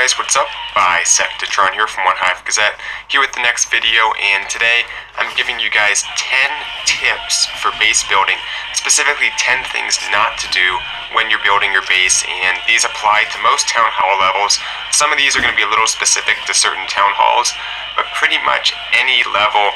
guys, what's up? Bisectatron here from One Hive Gazette, here with the next video, and today I'm giving you guys 10 tips for base building, specifically 10 things not to do when you're building your base, and these apply to most town hall levels. Some of these are going to be a little specific to certain town halls, but pretty much any level.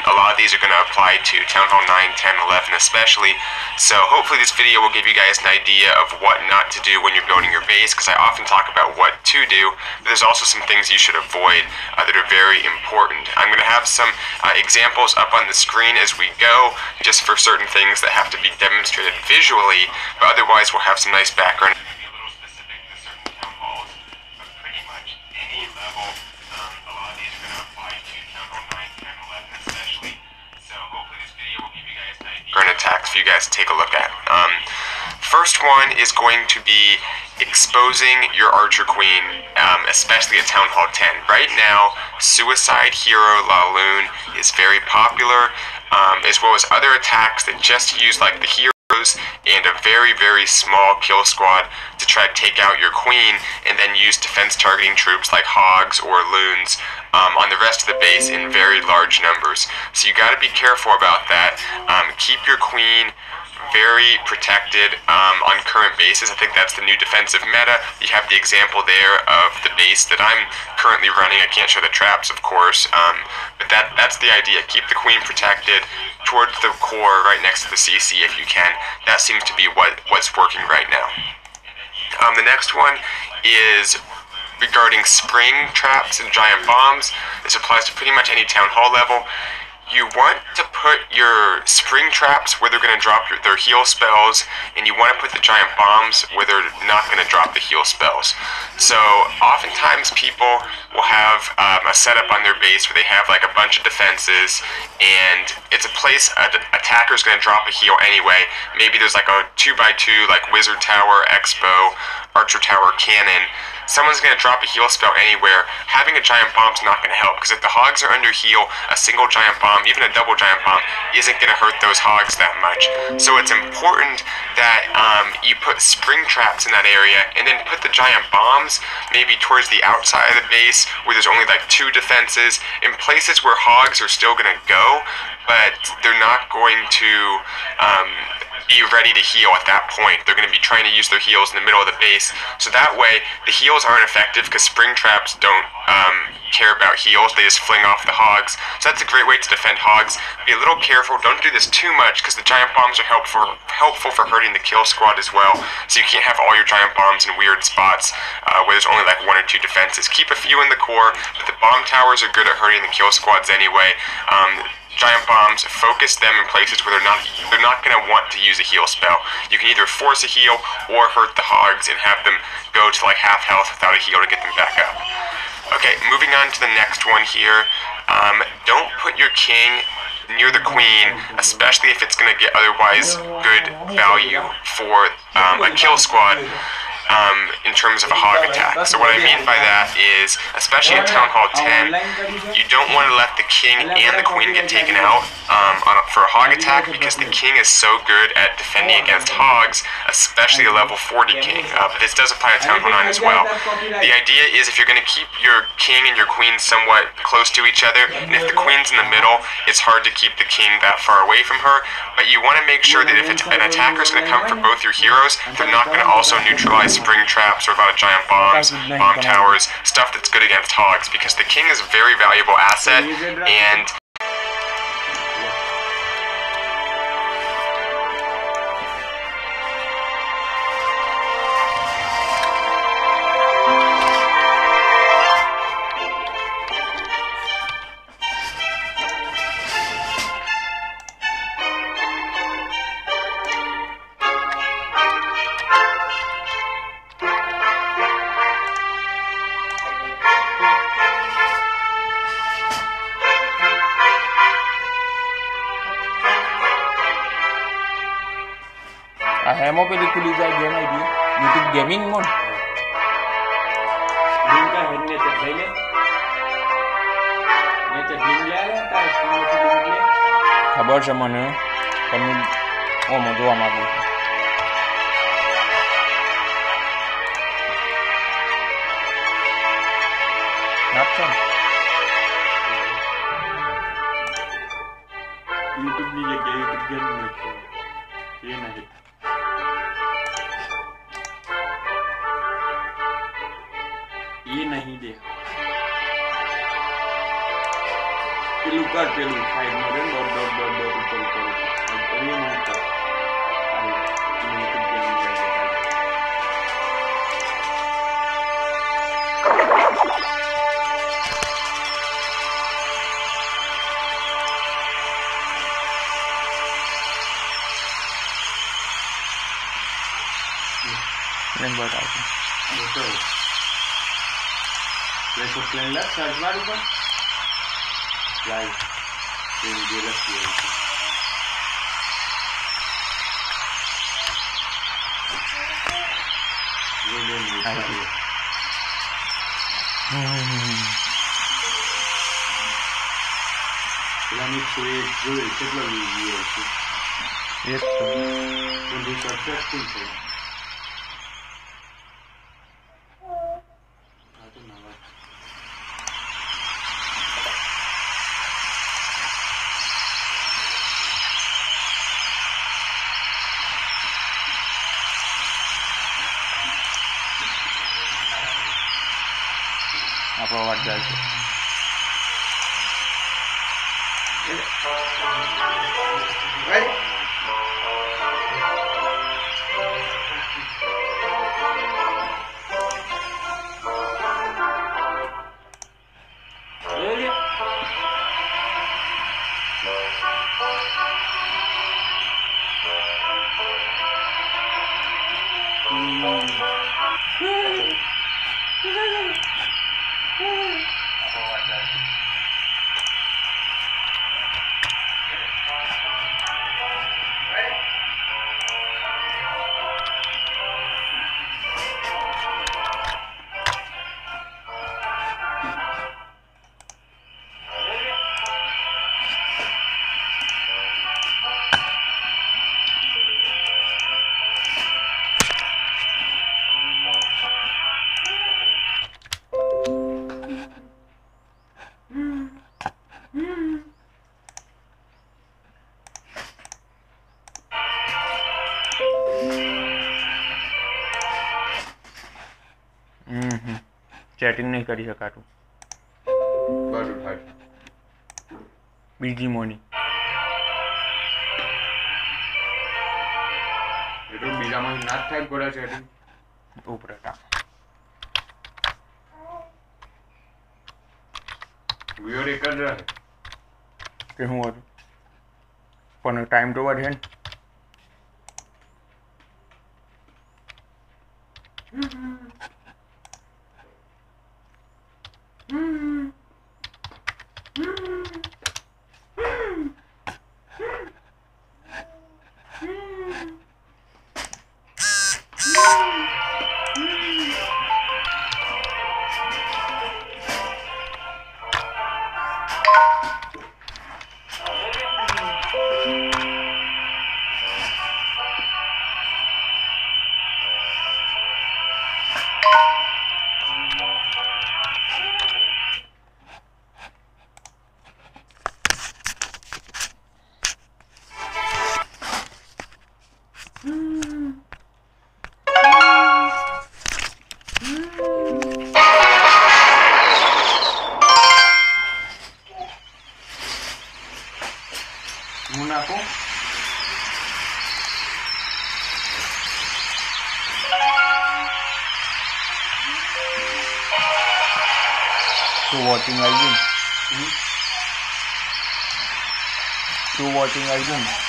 A lot of these are going to apply to Town Hall 9, 10, 11 especially, so hopefully this video will give you guys an idea of what not to do when you're building your base, because I often talk about what to do, but there's also some things you should avoid that are very important. I'm going to have some examples up on the screen as we go, just for certain things that have to be demonstrated visually, but otherwise we'll have some nice background. Attacks for you guys to take a look at. First one is going to be exposing your Archer Queen, especially at Town Hall 10. Right now, Suicide Hero Laloon is very popular, as well as other attacks that just use like the heroes and a very, very small kill squad to try to take out your queen, and then use defense targeting troops like hogs or loons on the rest of the base in very large numbers. So you got to be careful about that. Keep your queen very protected on current bases. I think that's the new defensive meta. You have the example there of the base that I'm currently running. I can't show the traps, of course, but that's the idea. Keep the queen protected towards the core, right next to the CC if you can. That seems to be what's working right now. The next one is regarding spring traps and giant bombs. This applies to pretty much any town hall level. You want to put your spring traps where they're going to drop their heal spells, and you want to put the giant bombs where they're not going to drop the heal spells. So oftentimes people will have a setup on their base where they have like a bunch of defenses, and it's a place an attacker's going to drop a heal anyway. Maybe there's like a 2x2 like Wizard Tower, Expo, Archer Tower, Cannon. Someone's going to drop a heal spell anywhere. Having a giant bomb's not going to help, because if the hogs are under heal, a single giant bomb, even a double giant bomb, isn't going to hurt those hogs that much. So it's important that you put spring traps in that area, and then put the giant bombs maybe towards the outside of the base, where there's only like 2 defenses, in places where hogs are still going to go, but they're not going to be ready to heal at that point. They're going to be trying to use their heals in the middle of the base, so that way the heals aren't effective, because spring traps don't care about heals. They just fling off the hogs. So that's a great way to defend hogs. Be a little careful. Don't do this too much, because the giant bombs are helpful for hurting the kill squad as well. So you can't have all your giant bombs in weird spots where there's only like 1 or 2 defenses. Keep a few in the core, but the bomb towers are good at hurting the kill squads anyway. Giant bombs, focus them in places where they're not going to want to use a heal spell. You can either force a heal or hurt the hogs and have them go to like half health without a heal to get them back up. Okay, moving on to the next one here. Don't put your king near the queen, especially if it's going to get otherwise good value for a kill squad. In terms of a hog attack. So what I mean by that is, especially at Town Hall 10, you don't want to let the king and the queen get taken out for a hog attack, because the king is so good at defending against hogs, especially a level 40 king. But this does apply to Town Hall 9 as well. The idea is, if you're going to keep your king and your queen somewhat close to each other, and if the queen's in the middle, it's hard to keep the king that far away from her, but you want to make sure that if an attacker is going to come for both your heroes, they're not going to also neutralize spring traps or a lot of giant bombs, bomb towers, stuff that's good against hogs, because the king is a very valuable asset, and Hemo pelikuliza game ID YouTube gaming mode. Link का है nature पहले nature link ले आया था उसमें link ले खबर से मने कम ओ मधु आमागु પેલું કર પેલું સાઈડમાં રે ડોટ ડોટ ડોટ ડોટ ઉપર ઉપર રિમૂવ કર બતાવું Pressure plane left, search bar ऊपर लाइव प्लेन जो लेफ्ट है वो ले लो पिरामिड से जो कितना व्यू है एक तो भी सक्सेसफुल है આપણો અવાજ જાય છે ચેટિંગ નહીં કરી શકાતું બસ ઉઠાય બીજી મોની એ તો બીજામાં ના થાય ગોળા ચેટિંગ ઉપરટા વ્યુઅર એક જ રહે કે હું હતું પણ ટાઈમ તો વધે ને હું નાખું તો વોચિંગ આવી ગયું તો વોચિંગ આવી ગયું